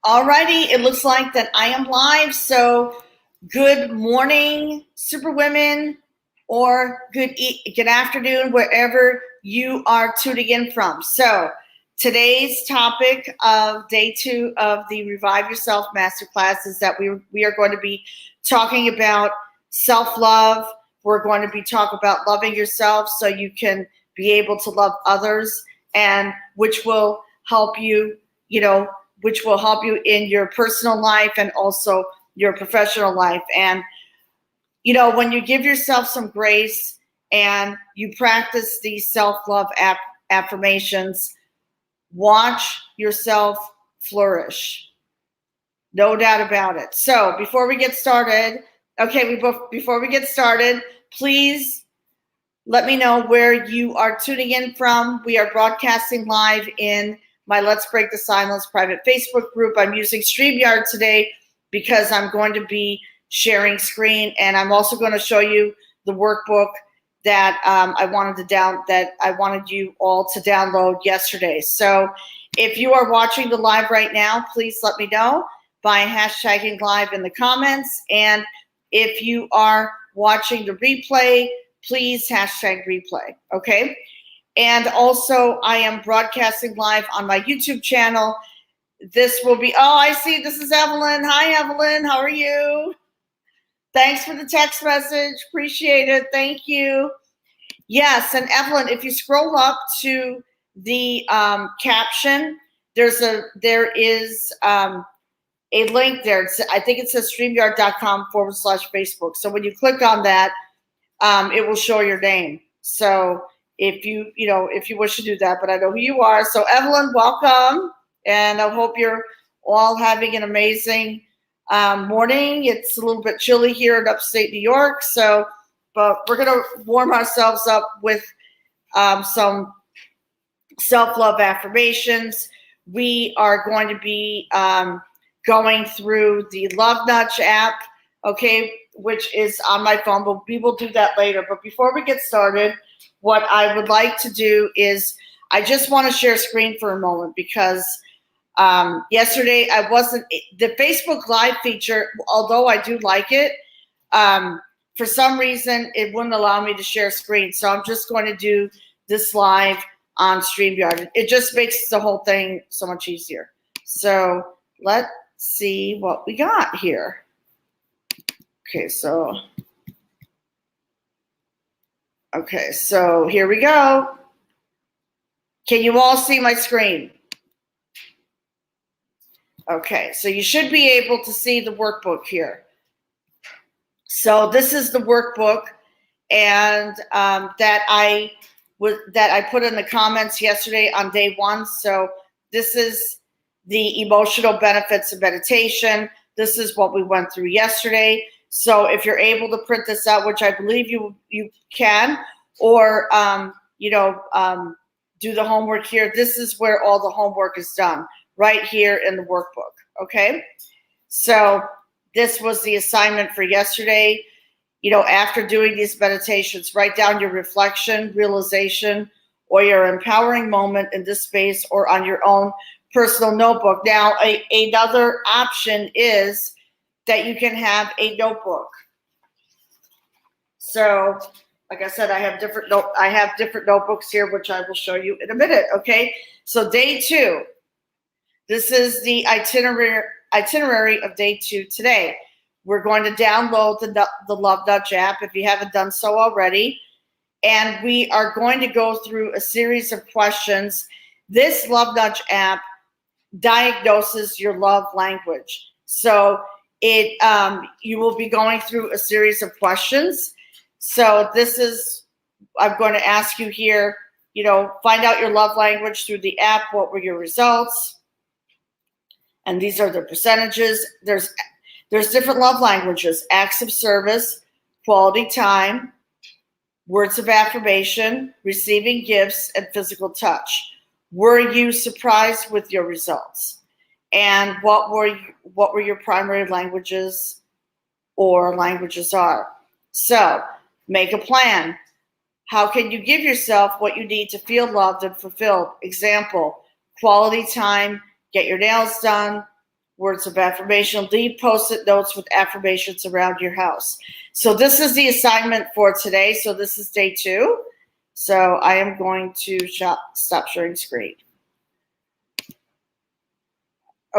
Alrighty, it looks like that I am live. So good morning, Superwomen, or good afternoon, wherever you are tuning in from. So today's topic of day 2 of the Revive Yourself Masterclass is that we are going to be talking about self-love. We're going to be talking about loving yourself so you can be able to love others, and which will help you, which will help you in your personal life and also your professional life. And, when you give yourself some grace and you practice these self-love affirmations, watch yourself flourish. No doubt about it. So before we get started, please let me know where you are tuning in from. We are broadcasting live in my Let's Break the Silence private Facebook group. I'm using StreamYard today because I'm going to be sharing screen, and I'm also going to show you the workbook that I wanted you all to download yesterday. So if you are watching the live right now, please let me know by hashtagging live in the comments. And if you are watching the replay, please hashtag replay, okay? And also, I am broadcasting live on my YouTube channel. This will be, I see, this is Evelyn. Hi, Evelyn, how are you? Thanks for the text message, appreciate it, thank you. Yes, and Evelyn, if you scroll up to the caption, there is a link there. I think it says streamyard.com/Facebook. So when you click on that, it will show your name. So if you wish to do that, but I know who you are. So Evelyn, welcome. And I hope you're all having an amazing morning. It's a little bit chilly here in upstate New York. But we're going to warm ourselves up with some self-love affirmations. We are going to be going through the Love Nudge app, okay, which is on my phone, but we will do that later. But before we get started, what I would like to do is I just want to share screen for a moment because yesterday the Facebook Live feature, although I do like it, for some reason it wouldn't allow me to share screen. So I'm just going to do this live on StreamYard. It just makes the whole thing so much easier. So let's see what we got here. Okay, so here we go. Can you all see my screen? Okay, so you should be able to see the workbook here. So this is the workbook, and that I put in the comments yesterday on day 1. So this is the emotional benefits of meditation. This is what we went through yesterday. So if you're able to print this out, which I believe you can, or do the homework here. This is where all the homework is done, right here in the workbook, okay? So this was the assignment for yesterday. After doing these meditations, write down your reflection, realization, or your empowering moment in this space or on your own personal notebook. Now, another option is that you can have a notebook. So, like I said, I have different notebooks here, which I will show you in a minute. Okay. So day 2, this is the itinerary of day 2 today. We're going to download the Love Nudge app if you haven't done so already, and we are going to go through a series of questions. This Love Nudge app diagnoses your love language. So you will be going through a series of questions. So I'm going to ask you here, find out your love language through the app. What were your results? And these are the percentages. There's different love languages: acts of service, quality time, words of affirmation, receiving gifts, and physical touch. Were you surprised with your results? And what were your primary languages or languages are? So make a plan. How can you give yourself what you need to feel loved and fulfilled? Example, quality time, get your nails done, words of affirmation. Leave post-it notes with affirmations around your house. So this is the assignment for today. So this is day 2. So I am going to stop sharing screen.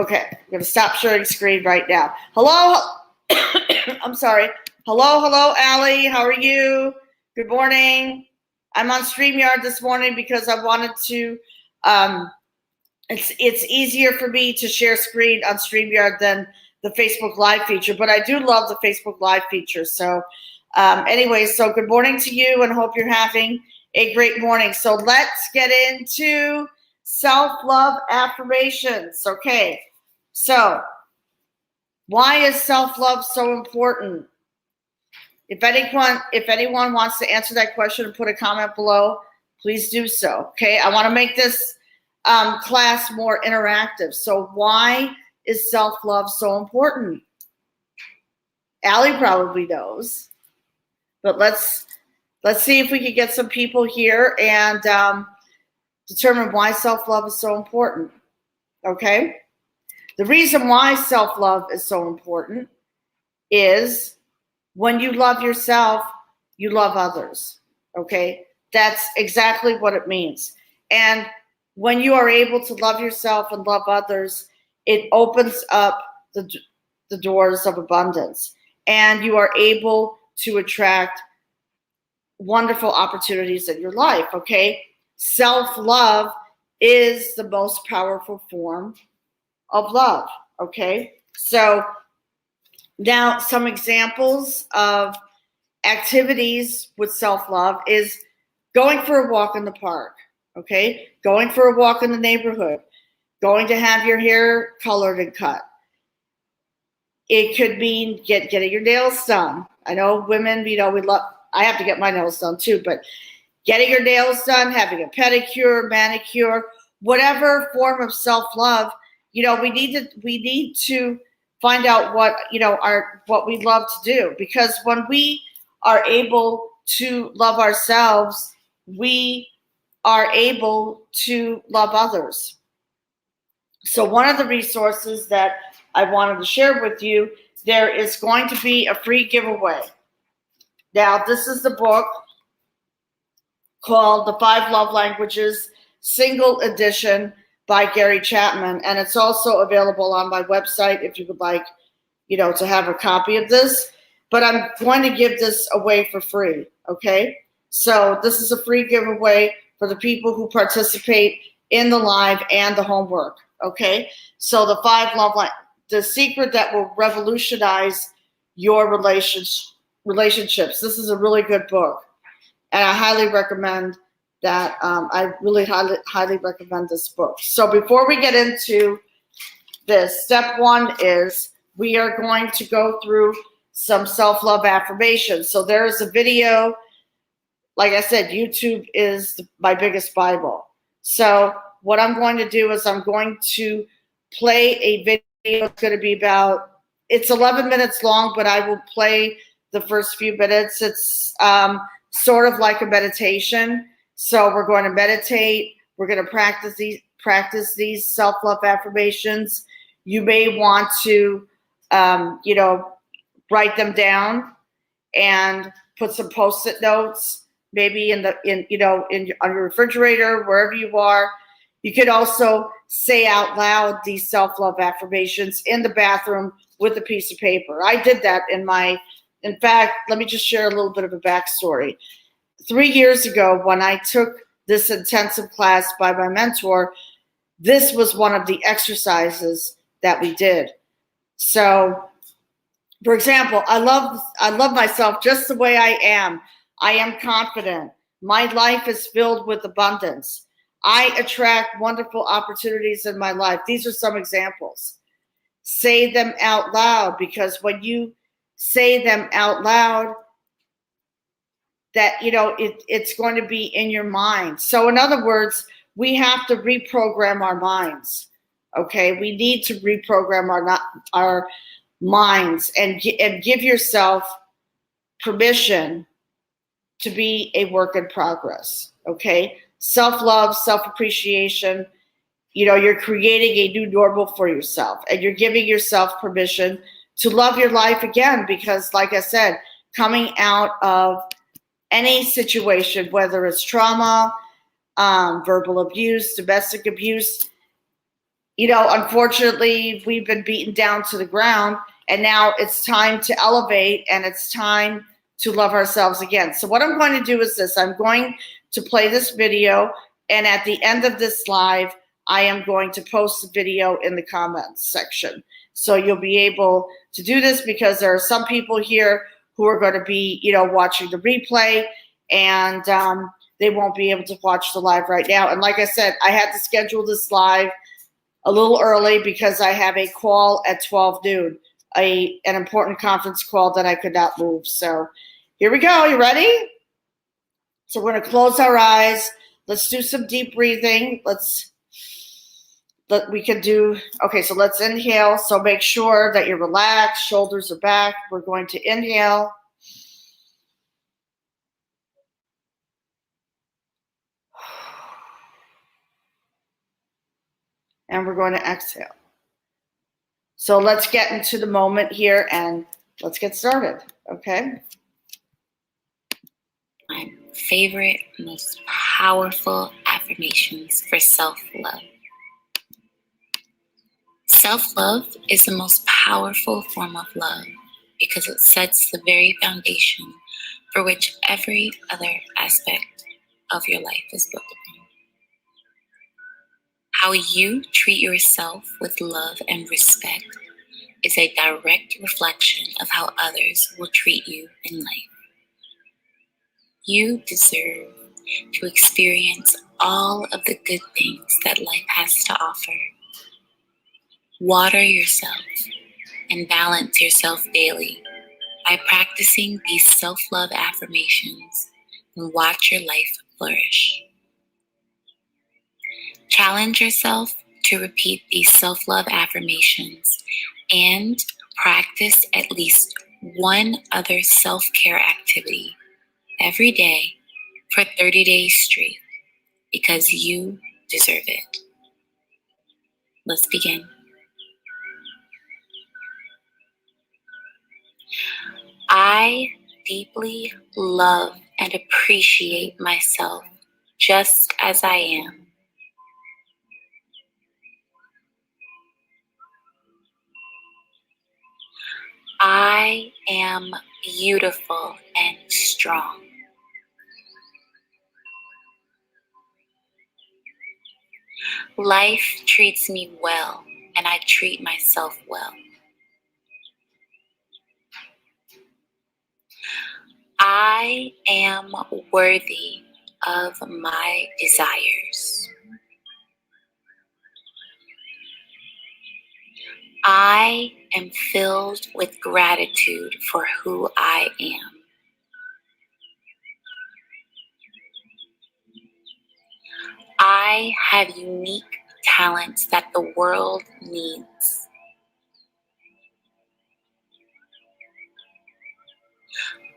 Okay, I'm going to stop sharing screen right now. Hello. I'm sorry. Hello, Allie. How are you? Good morning. I'm on StreamYard this morning because I wanted to, it's easier for me to share screen on StreamYard than the Facebook Live feature, but I do love the Facebook Live feature. So anyway, so good morning to you and hope you're having a great morning. So let's get into self-love affirmations. Okay, so why is self-love so important? If anyone wants to answer that question and put a comment below, please do so. Okay, I want to make this class more interactive. So why is self-love so important? Allie probably knows, but let's see if we can get some people here and determine why self-love is so important. Okay, the reason why self-love is so important is when you love yourself, you love others, okay? That's exactly what it means. And when you are able to love yourself and love others, it opens up the doors of abundance. And you are able to attract wonderful opportunities in your life, okay? Self-love is the most powerful form of love, okay? So now, some examples of activities with self-love is going for a walk in the park, okay? Going for a walk in the neighborhood, going to have your hair colored and cut. It could mean getting your nails done. I know women, I have to get my nails done too, but getting your nails done, having a pedicure, manicure, whatever form of self-love, we need to find out what we love to do, because when we are able to love ourselves, we are able to love others. So one of the resources that I wanted to share with you, there is going to be a free giveaway. Now, this is the book called The 5 Love Languages, Single Edition, by Gary Chapman, and it's also available on my website if you would like, to have a copy of this. But I'm going to give this away for free, okay? So this is a free giveaway for the people who participate in the live and the homework, okay? So the 5 love languages, the secret that will revolutionize your relationships. This is a really good book, and I highly recommend that. I really highly recommend this book. So before we get into this, step 1 is we are going to go through some self-love affirmations. So there is a video. Like I said, YouTube is my biggest Bible. So what I'm going to do is I'm going to play a video. It's going to be it's 11 minutes long, but I will play the first few minutes. It's sort of like a meditation. So we're going to meditate. We're going to practice these self-love affirmations. You may want to, write them down and put some post-it notes, maybe on your refrigerator, wherever you are. You could also say out loud these self-love affirmations in the bathroom with a piece of paper. I did that in fact, let me just share a little bit of a backstory. 3 years ago, when I took this intensive class by my mentor, this was one of the exercises that we did. So, for example, I love myself just the way I am. I am confident. My life is filled with abundance. I attract wonderful opportunities in my life. These are some examples. Say them out loud, because when you say them out loud, that it's going to be in your mind. So in other words, we have to reprogram our minds. Okay, we need to reprogram our minds and give yourself permission to be a work in progress. Okay, self-love, self-appreciation you're creating a new normal for yourself, and you're giving yourself permission to love your life again, because like I said, coming out of any situation, whether it's trauma, verbal abuse, domestic abuse, unfortunately, we've been beaten down to the ground, and now it's time to elevate, and it's time to love ourselves again. So what I'm going to do is this. I'm going to play this video, and at the end of this live, I am going to post the video in the comments section. So you'll be able to do this, because there are some people here who are going to be, watching the replay, and they won't be able to watch the live right now. And like I said, I had to schedule this live a little early because I have a call at 12 noon, an important conference call that I could not move. So here we go. You ready? So we're going to close our eyes. Let's do some deep breathing. We can do, okay, so let's inhale. So make sure that you're relaxed, shoulders are back. We're going to inhale. And we're going to exhale. So let's get into the moment here, and let's get started, okay? My favorite, most powerful affirmations for self-love. Self-love is the most powerful form of love because it sets the very foundation for which every other aspect of your life is built upon. How you treat yourself with love and respect is a direct reflection of how others will treat you in life. You deserve to experience all of the good things that life has to offer. Water yourself and balance yourself daily by practicing these self-love affirmations, and watch your life flourish. Challenge yourself to repeat these self-love affirmations and practice at least one other self-care activity every day for 30 days straight, because you deserve it. Let's begin. I deeply love and appreciate myself just as I am. I am beautiful and strong. Life treats me well, and I treat myself well. I am worthy of my desires. I am filled with gratitude for who I am. I have unique talents that the world needs.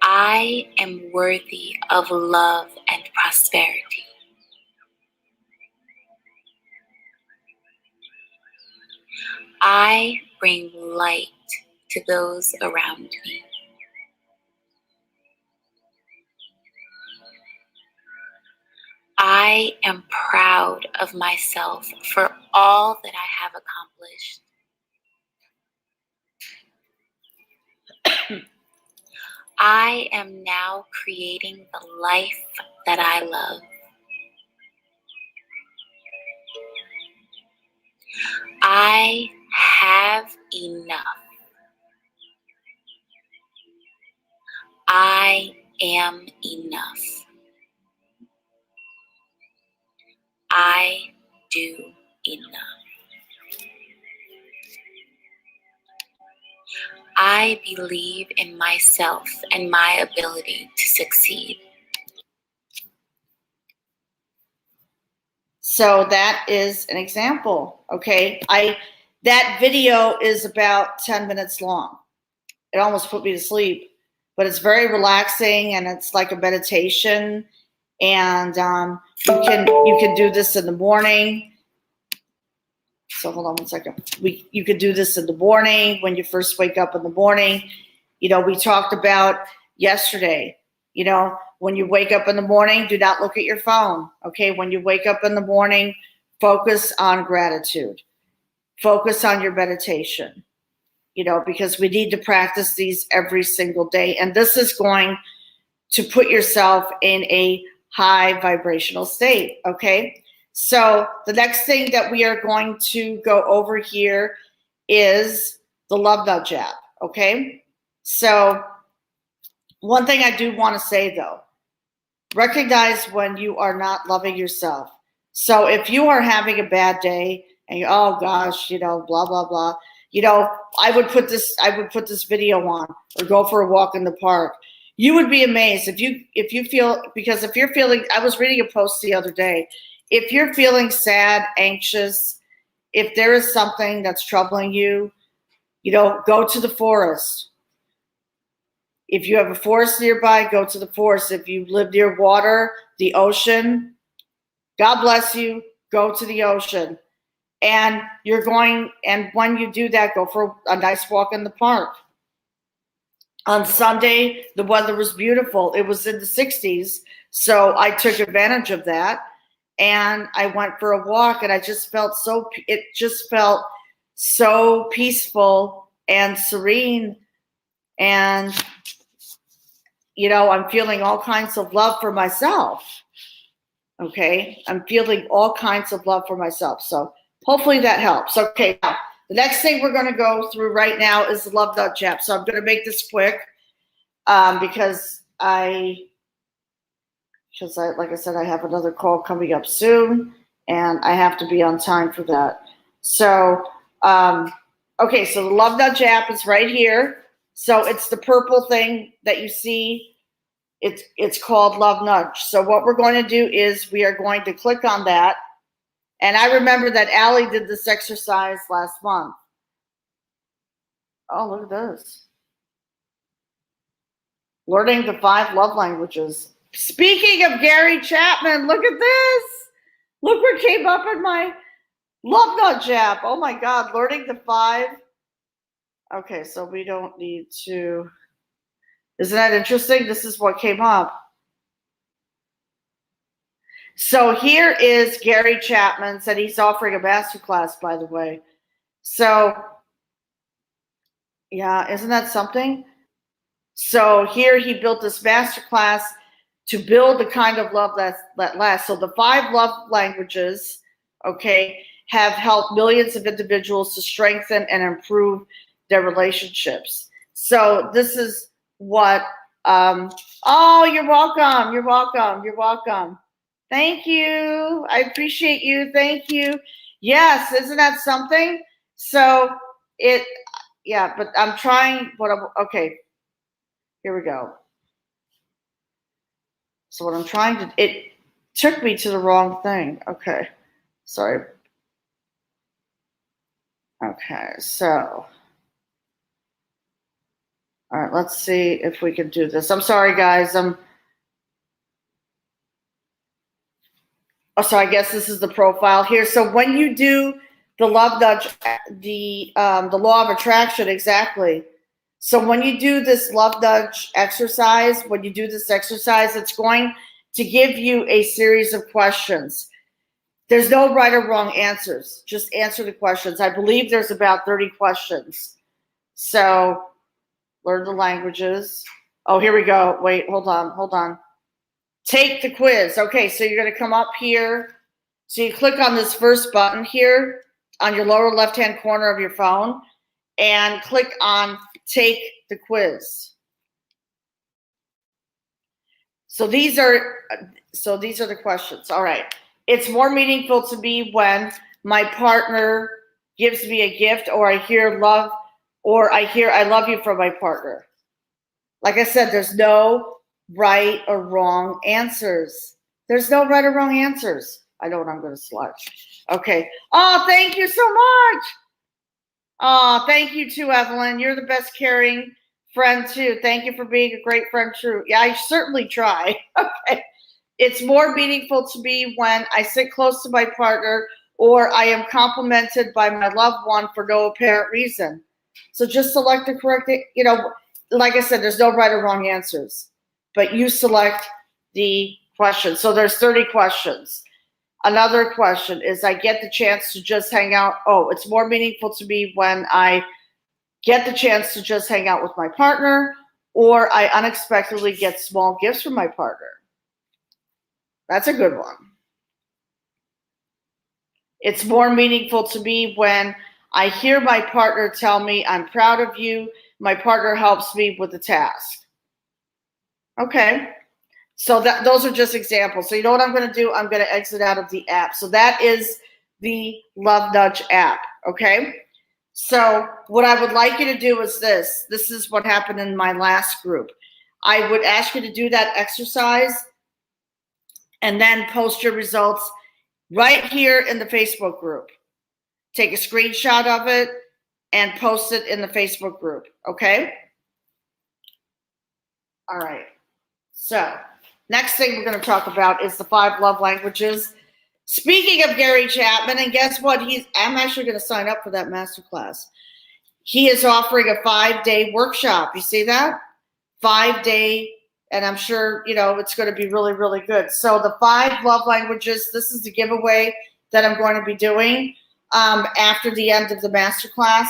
I am worthy of love and prosperity. I bring light to those around me. I am proud of myself for all that I have accomplished. I am now creating the life that I love. I have enough. I am enough. I do enough. I believe in myself and my ability to succeed. So that is an example, okay? That video is about 10 minutes long. It almost put me to sleep, but it's very relaxing, and it's like a meditation. And you can do this in the morning. So hold on one second. You could do this in the morning when you first wake up in the morning. We talked about yesterday, when you wake up in the morning, do not look at your phone. Okay. When you wake up in the morning, focus on gratitude, focus on your meditation, because we need to practice these every single day. And this is going to put yourself in a high vibrational state. Okay. So the next thing that we are going to go over here is the love nudge app. Okay. So one thing I do want to say though, recognize when you are not loving yourself. So if you are having a bad day and you, oh gosh, blah, blah, blah, I would put this video on or go for a walk in the park. You would be amazed if you feel, because if you're feeling, I was reading a post the other day, if you're feeling sad, anxious, if there is something that's troubling you, go to the forest. If you have a forest nearby, go to the forest. If you live near water, the ocean, God bless you, go to the ocean. And when you do that, go for a nice walk in the park. On Sunday, the weather was beautiful. It was in the 60s, so I took advantage of that. And I went for a walk, and it just felt so peaceful and serene. And, I'm feeling all kinds of love for myself. Okay. I'm feeling all kinds of love for myself. So hopefully that helps. Okay. Now, the next thing we're going to go through right now is the love nudge app. So I'm going to make this quick because like I said, I have another call coming up soon, and I have to be on time for that. So, okay, so the Love Nudge app is right here. So it's the purple thing that you see. It's called Love Nudge. So what we're going to do is we are going to click on that. And I remember that Allie did this exercise last month. Oh, look at this. Learning the 5 love languages. Speaking of Gary Chapman, look at this. Look what came up in my Love Nudge app. Oh my God, learning the 5. Okay, so we don't need to. Isn't that interesting? This is what came up. So here is Gary Chapman, said he's offering a masterclass, by the way. So, yeah, isn't that something? So here he built this masterclass to build the kind of love that lasts. So the 5 love languages, okay, have helped millions of individuals to strengthen and improve their relationships. So this is what, oh, you're welcome. You're welcome. You're welcome. Thank you. I appreciate you. Thank you. Yes, isn't that something? So yeah, but I'm trying, okay, here we go. So what I'm trying to, it took me to the wrong thing. Okay, sorry. Okay, so, all right, let's see if we can do this. I'm sorry, guys. So I guess this is the profile here. So when you do the love nudge, the law of attraction, exactly. So when you do this love nudge exercise, it's going to give you a series of questions. There's no right or wrong answers. Just answer the questions. I believe there's about 30 questions. So learn the languages. Oh, here we go. Wait, hold on. Take the quiz. Okay, so you're going to come up here. So you click on this first button here on your lower left-hand corner of your phone and click on Take the Quiz. So these are the questions. All right. It's more meaningful to me when my partner gives me a gift, or I hear love, or I hear I love you from my partner. Like I said, there's no right or wrong answers. There's no right or wrong answers. I know what I'm going to select. Okay. Oh, thank you so much. Oh, thank you too, Evelyn. You're the best caring friend too. Thank you for being a great friend too. Yeah, I certainly try. Okay. It's more meaningful to me when I sit close to my partner or I am complimented by my loved one for no apparent reason. So just select the correct, like I said, there's no right or wrong answers, but you select the question. So there's 30 questions. Another question is, I get the chance to just hang out. Oh, it's more meaningful to me when I get the chance to just hang out with my partner, or I unexpectedly get small gifts from my partner. That's a good one. It's more meaningful to me when I hear my partner tell me, I'm proud of you. My partner helps me with the task. Okay. So those are just examples. So you know what I'm going to do? I'm going to exit out of the app. So that is the Love Nudge app. Okay. So what I would like you to do is this. This is what happened in my last group. I would ask you to do that exercise and then post your results right here in the Facebook group. Take a screenshot of it and post it in the Facebook group. Okay. All right. So next thing we're going to talk about is the 5 love languages. Speaking of Gary Chapman, and guess what? I'm actually going to sign up for that masterclass. He is offering a 5-day workshop. You see that? 5-day, and I'm sure, it's going to be really, really good. So the 5 love languages, this is the giveaway that I'm going to be doing after the end of the masterclass.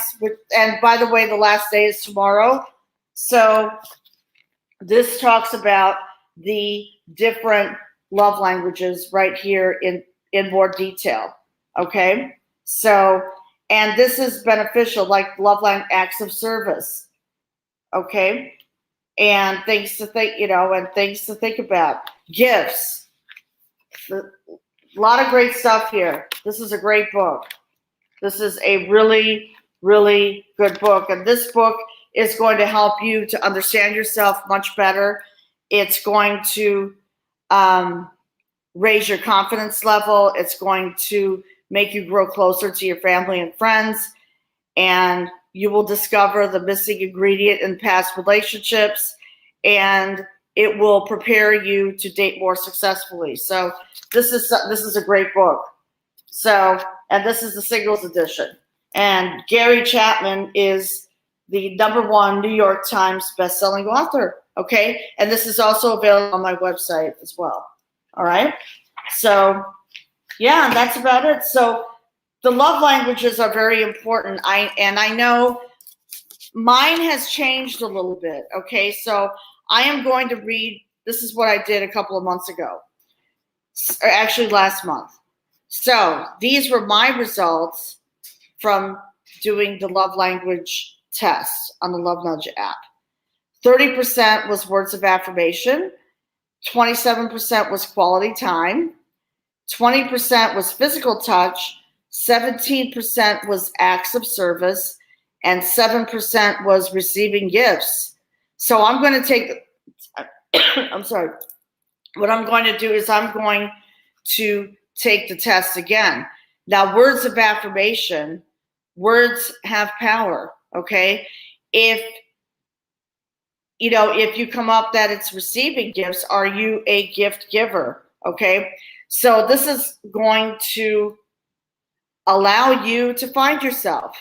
And by the way, the last day is tomorrow. So this talks about the different love languages right here in more detail. Okay. So, and this is beneficial, like love language, acts of service. Okay. And things to think, and things to think about. Gifts. A lot of great stuff here. This is a great book. This is a really, really good book. And this book is going to help you to understand yourself much better. It's going to raise your confidence level. It's going to make you grow closer to your family and friends. And you will discover the missing ingredient in past relationships. And it will prepare you to date more successfully. So this is a great book. So, and this is the singles edition. And Gary Chapman is the #1 New York Times bestselling author. Okay. And this is also available on my website as well. All right. So yeah, that's about it. So the love languages are very important. I know mine has changed a little bit. Okay. So I am going to read, this is what I did a couple of months ago, or actually last month. So these were my results from doing the love language test on the Love Nudge app. 30% was words of affirmation. 27% was quality time. 20% was physical touch. 17% was acts of service. And 7% was receiving gifts. So I'm going to take, I'm sorry. What I'm going to do is I'm going to take the test again. Now, words of affirmation, words have power, okay? If you come up that it's receiving gifts, are you a gift giver, okay? So this is going to allow you to find yourself.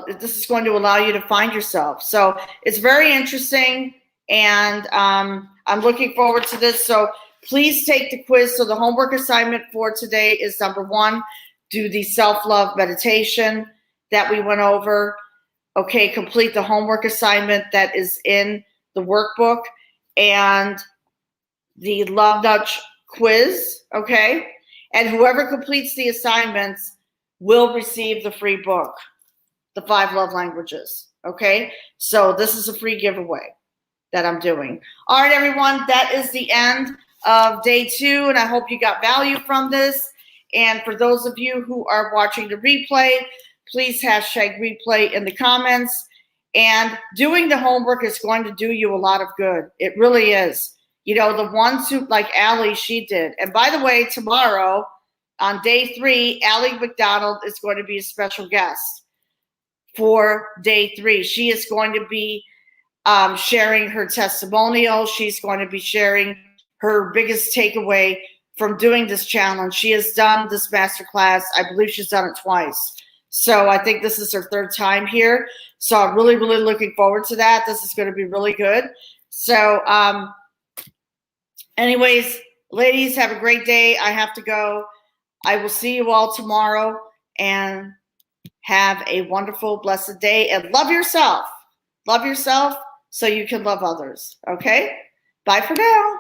This is going to allow you to find yourself. So it's very interesting, and I'm looking forward to this. So please take the quiz. So the homework assignment for today is #1, do the self-love meditation that we went over. Okay, complete the homework assignment that is in the workbook and the Love Nudge quiz, okay? And whoever completes the assignments will receive the free book, the 5 love languages, okay? So this is a free giveaway that I'm doing. All right, everyone, that is the end of day 2, and I hope you got value from this. And for those of you who are watching the replay, please hashtag replay in the comments. And doing the homework is going to do you a lot of good. It really is. The ones who, like Allie, she did. And by the way, tomorrow on day 3, Allie McDonald is going to be a special guest for day 3. She is going to be sharing her testimonial. She's going to be sharing her biggest takeaway from doing this challenge. She has done this masterclass. I believe she's done it twice. So I think this is her third time here. So I'm really, really looking forward to that. This is going to be really good. So anyways, ladies, have a great day. I have to go. I will see you all tomorrow, and have a wonderful, blessed day, and love yourself. Love yourself so you can love others. Okay? Bye for now.